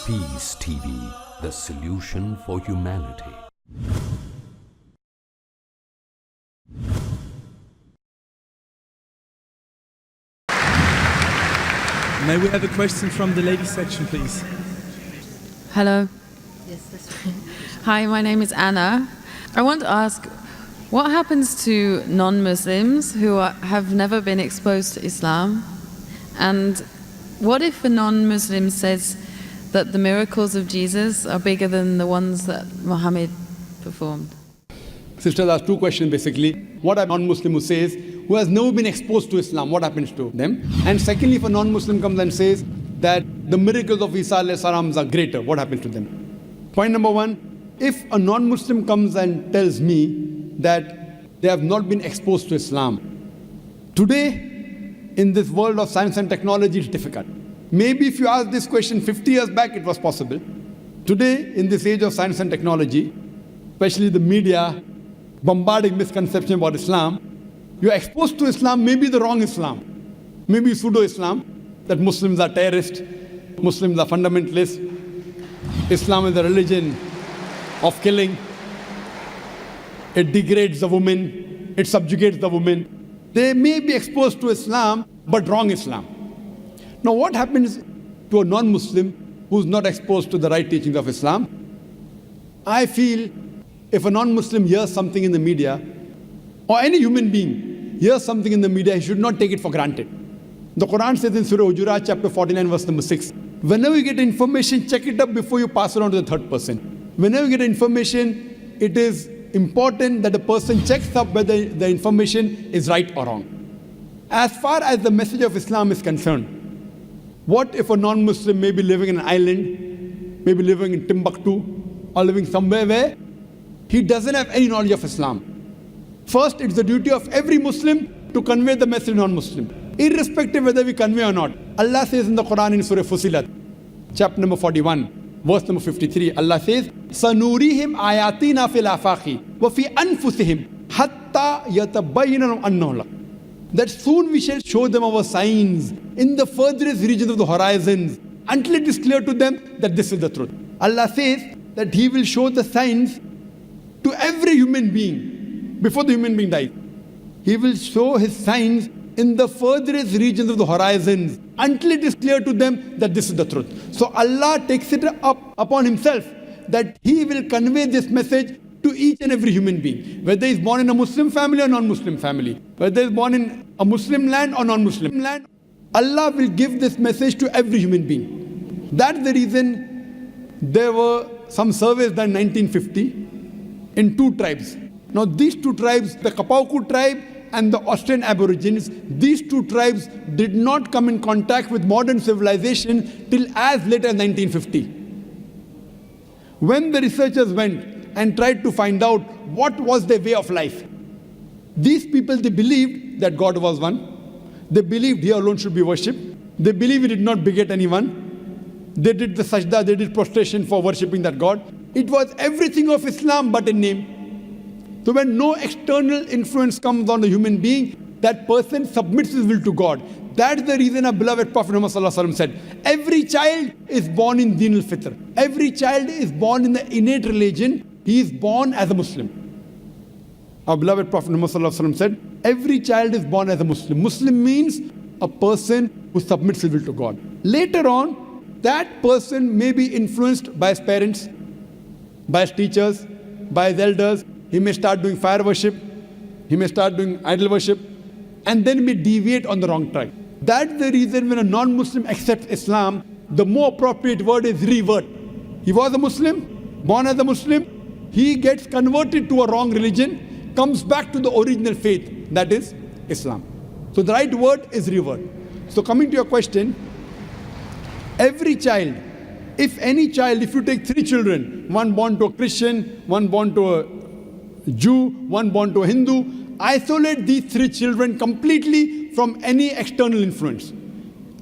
Peace TV, the solution for humanity. May we have a question from the ladies section, please? Hello. Yes, that's right. Hi, my name is Anna. I want to ask, what happens to non-Muslims who have never been exposed to Islam? And what if a non-Muslim says that the miracles of Jesus are bigger than the ones that Muhammad performed? Sisters asked two questions basically. What a non-Muslim who says, who has never been exposed to Islam, what happens to them? And secondly, if a non-Muslim comes and says that the miracles of Isa alayhi salam are greater, what happens to them? Point number one, if a non-Muslim comes and tells me that they have not been exposed to Islam, today in this world of science and technology it's difficult. Maybe if you asked this question 50 years back, it was possible. Today, in this age of science and technology, especially the media bombarding misconception about Islam, you're exposed to Islam, maybe the wrong Islam, maybe pseudo-Islam, that Muslims are terrorists, Muslims are fundamentalists, Islam is a religion of killing, it degrades the woman, it subjugates the woman. They may be exposed to Islam, but wrong Islam. Now what happens to a non-Muslim who's not exposed to the right teachings of Islam? I feel if a non-Muslim hears something in the media, or any human being hears something in the media, he should not take it for granted. The Quran says in Surah Hujurat, chapter 49, verse number 6, whenever you get information, check it up before you pass it on to the third person. Whenever you get information, it is important that the person checks up whether the information is right or wrong. As far as the message of Islam is concerned, what if a non-Muslim may be living in an island, maybe living in Timbuktu, or living somewhere where he doesn't have any knowledge of Islam? First, it's the duty of every Muslim to convey the message to non-Muslim, irrespective whether we convey or not. Allah says in the Quran in Surah Fusilat, chapter number 41, verse number 53, Allah says, سَنُورِيهِمْ آيَاتِنَا فِي الْآفَاقِ وَفِي أَنفُسِهِمْ حَتَّى يَتَبَيَّنَ لَهُمْ أَنَّهُ الْحَقُّ. That soon we shall show them our signs in the furthest regions of the horizons until it is clear to them that this is the truth. Allah says that He will show the signs to every human being before the human being dies. He will show His signs in the furthest regions of the horizons until it is clear to them that this is the truth. So Allah takes it up upon Himself that He will convey this message to each and every human being, whether he's born in a Muslim family or non-Muslim family, whether he's born in a Muslim land or non-Muslim land. Allah will give this message to every human being. That's the reason there were some surveys done in 1950 in two tribes. Now these two tribes, the Kapauku tribe and the Australian Aborigines, these two tribes did not come in contact with modern civilization till as late as 1950. When the researchers went and tried to find out what was their way of life, these people, they believed that God was one. They believed He alone should be worshipped. They believed He did not beget anyone. They did the sajda, they did prostration for worshipping that God. It was everything of Islam but in name. So when no external influence comes on a human being, that person submits his will to God. That's the reason our beloved Prophet Muhammad said, every child is born in Deen al-Fitr. Every child is born in the innate religion. He is born as a Muslim. Our beloved Prophet Muhammad said, every child is born as a Muslim. Muslim means a person who submits his will to God. Later on, that person may be influenced by his parents, by his teachers, by his elders. He may start doing fire worship, he may start doing idol worship, and then may deviate on the wrong track. That's the reason when a non-Muslim accepts Islam, the more appropriate word is revert. He was a Muslim, born as a Muslim, he gets converted to a wrong religion, comes back to the original faith, that is Islam. So the right word is revert. So coming to your question, every child, if any child, if you take three children, one born to a Christian, one born to a Jew, one born to a Hindu, isolate these three children completely from any external influence.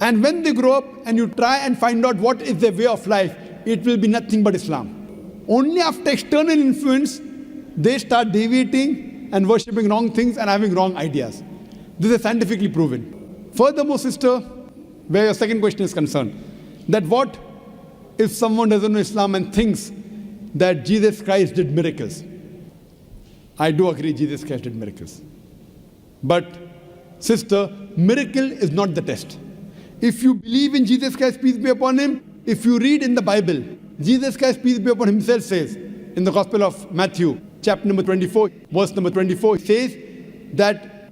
And when they grow up and you try and find out what is their way of life, it will be nothing but Islam. Only after external influence, they start deviating and worshipping wrong things and having wrong ideas. This is scientifically proven. Furthermore, sister, where your second question is concerned, that what if someone doesn't know Islam and thinks that Jesus Christ did miracles. I do agree Jesus Christ did miracles. But, sister, miracle is not the test. If you believe in Jesus Christ, peace be upon him, if you read in the Bible, Jesus Christ, peace be upon him, himself says, in the Gospel of Matthew, chapter number 24, verse number 24, it says that,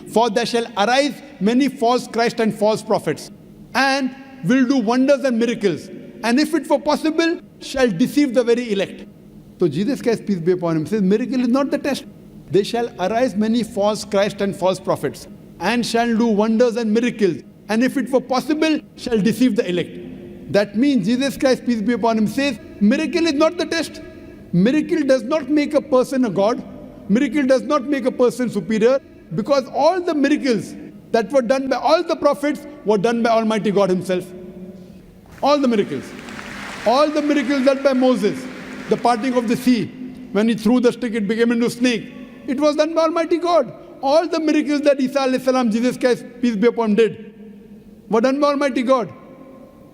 for there shall arise many false Christ and false prophets, and will do wonders and miracles, and if it were possible, shall deceive the very elect. So Jesus Christ, peace be upon him, says miracle is not the test. They shall arise many false Christ and false prophets, and shall do wonders and miracles, and if it were possible, shall deceive the elect. That means Jesus Christ, peace be upon him, says miracle is not the test. Miracle does not make a person a god. Miracle does not make a person superior, because all the miracles that were done by all the prophets were done by Almighty God himself. All the miracles. All the miracles done by Moses, the parting of the sea, when he threw the stick, it became into a snake. It was done by Almighty God. All the miracles that Isa alayhi salam, Jesus Christ, peace be upon him, did were done by Almighty God.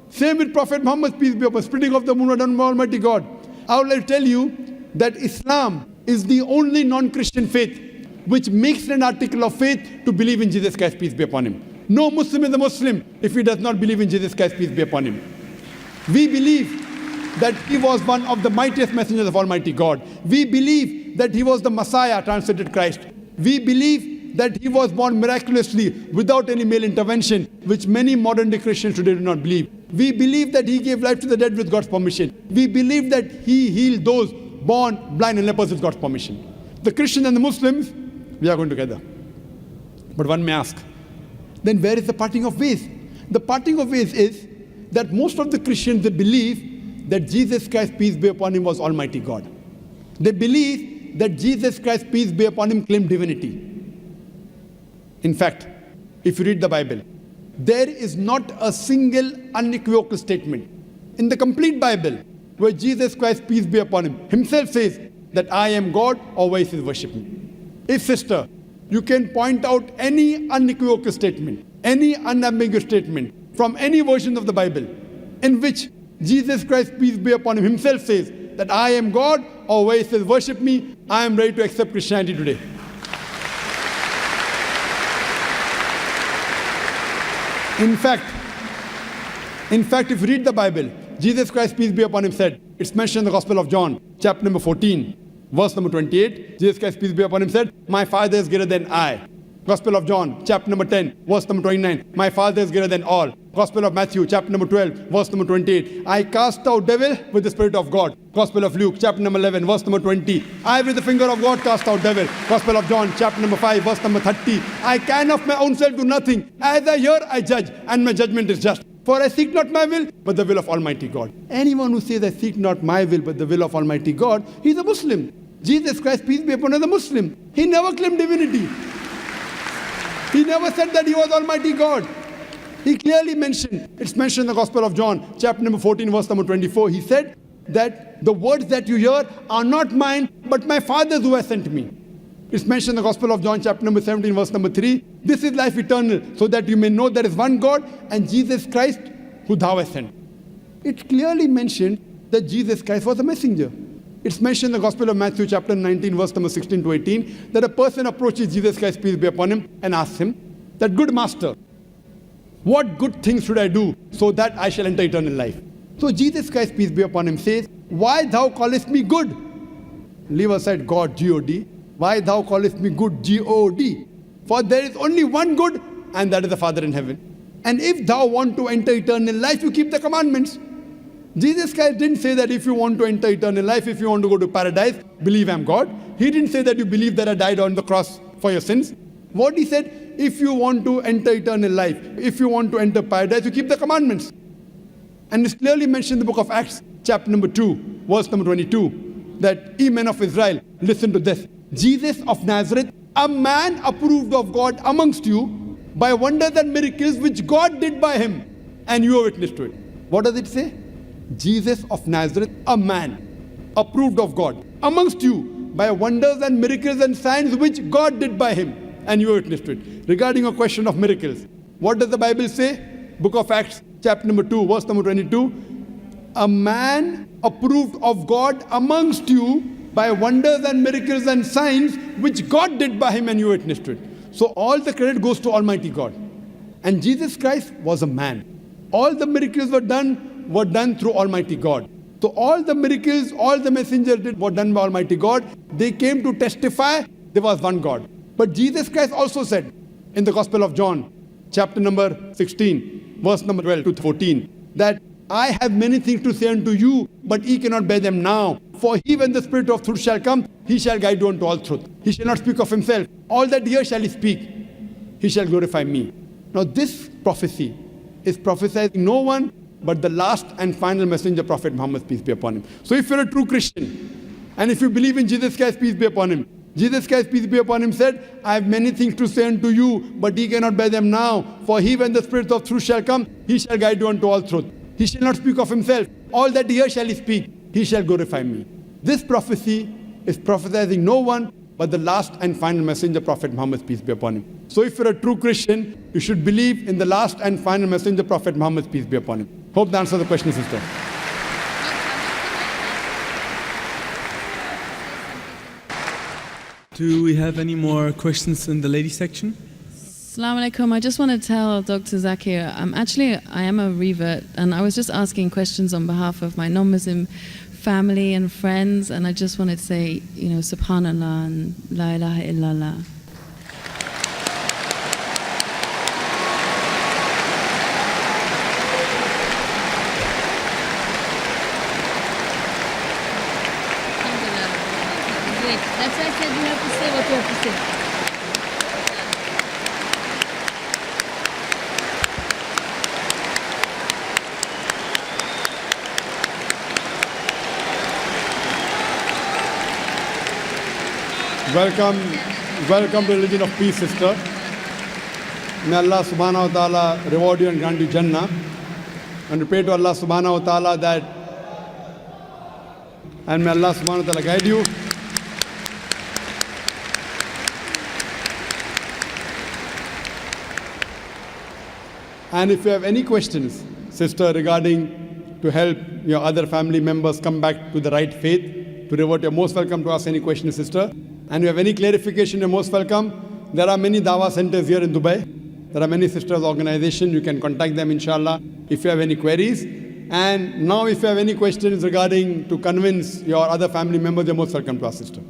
Same with Prophet Muhammad, peace be upon him, splitting of the moon were done by Almighty God. I would like to tell you that Islam is the only non-Christian faith which makes it an article of faith to believe in Jesus Christ, peace be upon him. No Muslim is a Muslim if he does not believe in Jesus Christ, peace be upon him. We believe that he was one of the mightiest messengers of Almighty God. We believe that he was the Messiah, translated Christ. We believe that he was born miraculously without any male intervention, which many modern day Christians today do not believe. We believe that he gave life to the dead with God's permission. We believe that he healed those born blind and lepers with God's permission. The Christians and the Muslims, we are going together. But one may ask, then where is the parting of ways? The parting of ways is that most of the Christians, they believe that Jesus Christ, peace be upon him, was Almighty God. They believe that Jesus Christ, peace be upon him, claimed divinity. In fact, if you read the Bible, there is not a single unequivocal statement in the complete Bible where Jesus Christ, peace be upon him, himself says that I am God, always is worship me. If, sister, you can point out any unequivocal statement, any unambiguous statement from any version of the Bible in which Jesus Christ, peace be upon him, himself says that I am God, always says worship me, I am ready to accept Christianity today. In fact, if you read the Bible, Jesus Christ, peace be upon him, said, it's mentioned in the Gospel of John, chapter number 14, verse number 28, Jesus Christ, peace be upon him, said, my Father is greater than I. Gospel of John, chapter number 10, verse number 29, my Father is greater than all. Gospel of Matthew, chapter number 12, verse number 28, I cast out devil with the Spirit of God. Gospel of Luke, chapter number 11, verse number 20, I with the finger of God cast out devil. Gospel of John, chapter number 5, verse number 30, I can of my own self do nothing. As I hear, I judge, and my judgment is just. For I seek not my will, but the will of Almighty God. Anyone who says, I seek not my will, but the will of Almighty God, he's a Muslim. Jesus Christ, peace be upon him, is a Muslim. He never claimed divinity. He never said that he was Almighty God. He clearly mentioned, it's mentioned in the Gospel of John, chapter number 14, verse number 24. He said that the words that you hear are not mine, but my Father's who has sent me. It's mentioned in the Gospel of John, chapter number 17, verse number 3. This is life eternal, so that you may know there is one God and Jesus Christ who thou hast sent. It clearly mentioned that Jesus Christ was a messenger. It's mentioned in the Gospel of Matthew, chapter 19, verse number 16 to 18, that a person approaches Jesus Christ, peace be upon him, and asks him, that good master, what good things should I do so that I shall enter eternal life? So Jesus Christ, peace be upon him, says, why thou callest me good? Leave aside God, G-O-D. Why thou callest me good, G-O-D? For there is only one good, and that is the Father in heaven. And if thou want to enter eternal life, you keep the commandments. Jesus Christ didn't say that if you want to enter eternal life, if you want to go to paradise, believe I'm God. He didn't say that you believe that I died on the cross for your sins. What he said, if you want to enter eternal life, if you want to enter paradise, you keep the commandments. And it's clearly mentioned in the book of Acts, chapter number 2, verse number 22, that ye men of Israel, listen to this. Jesus of Nazareth, a man approved of God amongst you by wonders and miracles which God did by him, and you are witness to it. What does it say? Jesus of Nazareth, a man approved of God amongst you by wonders and miracles and signs which God did by him, and you are witness to it. Regarding a question of miracles, what does the Bible say? Book of Acts, chapter number 2, verse number 22. a man approved of God amongst you by wonders and miracles and signs which God did by him and you witnessed to it. So all the credit goes to Almighty God. And Jesus Christ was a man. All the miracles were done through Almighty God. So all the miracles, all the messengers did were done by Almighty God. They came to testify there was one God. But Jesus Christ also said in the Gospel of John, chapter number 16, verse number 12 to 14, that I have many things to say unto you, but ye cannot bear them now. For he, when the Spirit of truth shall come, he shall guide you unto all truth. He shall not speak of himself. All that here shall he speak. He shall glorify me. Now this prophecy is prophesied no one but the last and final messenger, Prophet Muhammad, peace be upon him. So if you're a true Christian, and if you believe in Jesus Christ, peace be upon him, Jesus Christ, peace be upon him, said, I have many things to say unto you, but ye cannot bear them now. For he, when the Spirit of truth shall come, he shall guide you unto all truth. He shall not speak of himself. All that here shall he speak. He shall glorify me. This prophecy is prophesizing no one but the last and final messenger, Prophet Muhammad, peace be upon him. So if you're a true Christian, you should believe in the last and final messenger, Prophet Muhammad, peace be upon him. Hope that answers the question, sister. Do we have any more questions in the lady section? Assalamu alaikum. I just want to tell Dr. Zakir, I am a revert, and I was just asking questions on behalf of my non-Muslim family and friends, and I just wanted to say, Subhanallah and La ilaha illallah. That's why I said you have to say what you have to say. Welcome to religion of peace, sister. May Allah subhanahu wa ta'ala reward you and grant you Jannah. And we pray to Allah subhanahu wa ta'ala that, and may Allah subhanahu wa ta'ala guide you. And if you have any questions, sister, regarding to help your other family members come back to the right faith, to revert, you're most welcome to ask any questions, sister. And if you have any clarification, you're most welcome. There are many Dawah centers here in Dubai. There are many sisters' organizations. You can contact them, inshallah, if you have any queries. And now if you have any questions regarding to convince your other family members, you're most welcome to ask, sister.